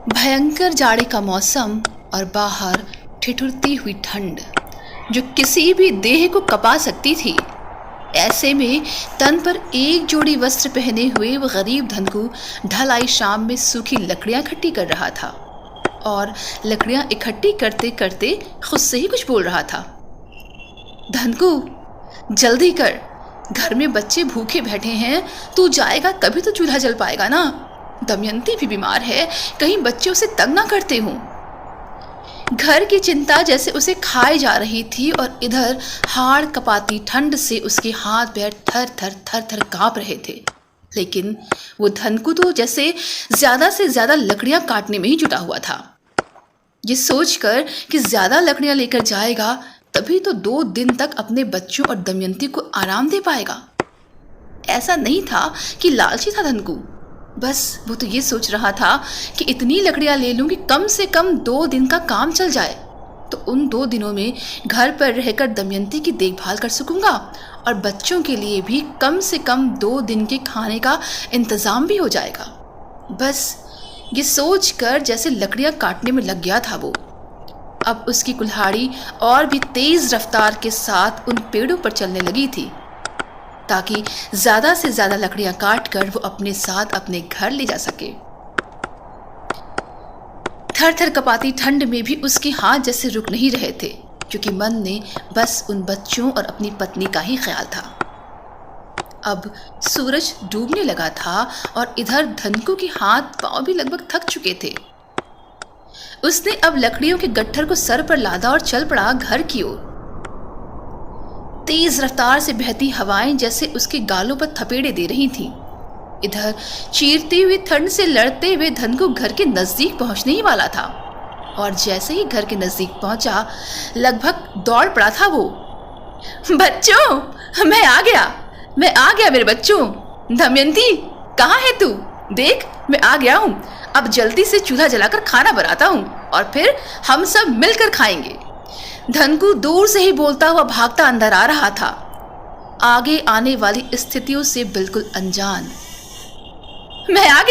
भयंकर जाड़े का मौसम और बाहर ठिठुरती हुई ठंड जो किसी भी देह को कपा सकती थी। ऐसे में तन पर एक जोड़ी वस्त्र पहने हुए वो गरीब धनकू ढल आई शाम में सूखी लकड़ियां इकट्ठी कर रहा था और लकड़ियां इकट्ठी करते करते खुद से ही कुछ बोल रहा था। धनकू जल्दी कर, घर में बच्चे भूखे बैठे हैं, तू जाएगा तभी तो चूल्हा जल पाएगा ना। दमयंती भी बीमार है, कहीं बच्चे उसे तंग ना करते हों। घर की चिंता जैसे उसे खाए जा रही थी और इधर हाड़ कपाती ठंड से उसके हाथ पैर थर थर कांप रहे थे। लेकिन वो धनकू तो जैसे ज्यादा से ज्यादा लकड़ियां काटने में ही जुटा हुआ था। ये सोचकर कि ज्यादा लकड़ियां लेकर जाएगा तभी तो 2 दिन तक अपने बच्चों और दमयंती को आराम दे पाएगा। ऐसा नहीं था कि लालची था धनकू, बस वो तो ये सोच रहा था कि इतनी लकड़ियां ले लूं कि कम से कम 2 दिन का काम चल जाए, तो उन 2 दिनों में घर पर रहकर दमयंती की देखभाल कर सकूंगा और बच्चों के लिए भी कम से कम 2 दिन के खाने का इंतजाम भी हो जाएगा। बस ये सोचकर जैसे लकड़ियां काटने में लग गया था वो। अब उसकी कुल्हाड़ी और भी तेज रफ्तार के साथ उन पेड़ों पर चलने लगी थी ताकि ज्यादा से ज्यादा लकड़ियां काटकर वो अपने साथ अपने घर ले जा सके। थर थर कपाती ठंड में भी उसके हाथ जैसे रुक नहीं रहे थे, क्योंकि मन में बस उन बच्चों और अपनी पत्नी का ही ख्याल था। अब सूरज डूबने लगा था और इधर धनकू के हाथ पांव भी लगभग थक चुके थे। उसने अब लकड़ियों के गट्ठर को सर पर लादा और चल पड़ा घर की ओर। तेज रफ्तार से बहती हवाएं जैसे उसके गालों पर थपेड़े दे रही थीं। इधर चीरती हुई ठंड से लड़ते हुए धनकू घर के नजदीक पहुंचने ही वाला था और जैसे ही घर के नजदीक पहुंचा लगभग दौड़ पड़ा था वो। बच्चों, मैं आ गया मेरे बच्चों। दमयंती कहाँ है तू? देख, मैं आ गया हूँ। अब जल्दी से चूल्हा जलाकर खाना बनाता हूँ और फिर हम सब मिलकर खाएंगे। धनकू दूर से ही बोलता हुआ भागता अंदर आ रहा था, आगे आने वाली स्थितियों से बिल्कुल अनजान। मैं आ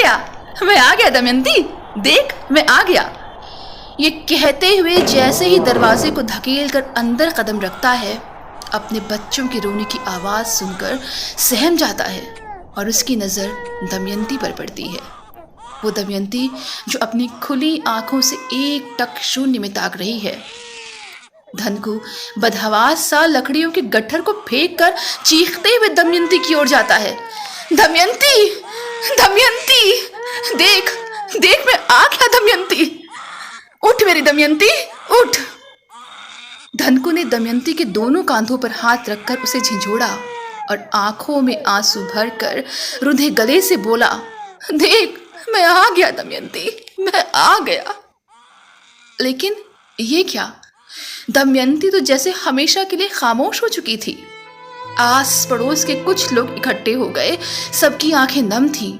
गया दमयंती, देख मैं आ गया। ये कहते हुए जैसे ही दरवाजे को धकेल कर अंदर कदम रखता है, अपने बच्चों के रोने की आवाज सुनकर सहम जाता है और उसकी नजर दमयंती पर पड़ती है। वो दमयंती जो अपनी खुली आंखों से एकटक शून्य में ताक रही है। धनकू बदहवास सा लकड़ियों के गट्ठर को फेंक कर चीखते हुए दमयंती की ओर जाता है। दमयंती, देख मैं आ गया दमयंती। उठ मेरी दमयंती, उठ। धनकू ने दमयंती के दोनों कांधों पर हाथ रखकर उसे झिंझोड़ा और आंखों में आंसू भरकर रुंधे गले से बोला, देख मैं आ गया दमयंती, मैं आ गया। लेकिन ये क्या? दमयंती तो जैसे हमेशा के लिए खामोश हो चुकी थी। आस पड़ोस के कुछ लोग इकट्ठे हो गए, सबकी आंखें नम थीं।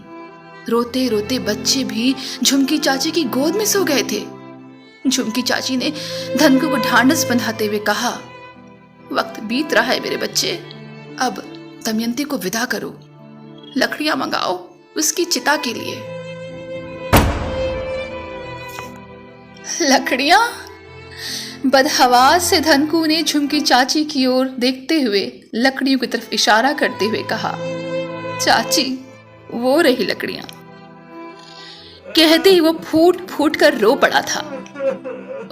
रोते रोते बच्चे भी झुमकी चाची की गोद में सो गए थे। झुमकी चाची ने धनकू को ढांढस बंधाते हुए कहा, वक्त बीत रहा है मेरे बच्चे, अब दमयंती को विदा करो। लकड़ियां मंगाओ उसकी चिता के लिए। लकड़ियां? बदहवास से धनकू ने झुमकी चाची की ओर देखते हुए लकड़ियों की तरफ इशारा करते हुए कहा, चाची वो रही लकड़ियां। कहते ही वो फूट फूट कर रो पड़ा था।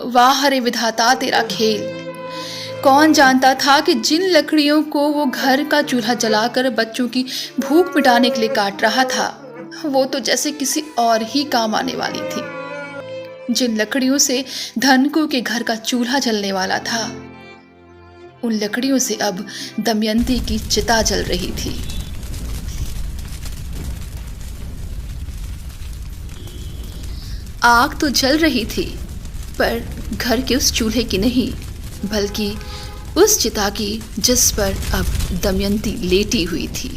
वाह रे विधाता तेरा खेल। कौन जानता था कि जिन लकड़ियों को वो घर का चूल्हा जलाकर बच्चों की भूख मिटाने के लिए काट रहा था, वो तो जैसे किसी और ही काम आने वाली थी। जिन लकड़ियों से धनकू के घर का चूल्हा जलने वाला था, उन लकड़ियों से अब दमयंती की चिता जल रही थी। आग तो जल रही थी, पर घर के उस चूल्हे की नहीं, बल्कि उस चिता की जिस पर अब दमयंती लेटी हुई थी।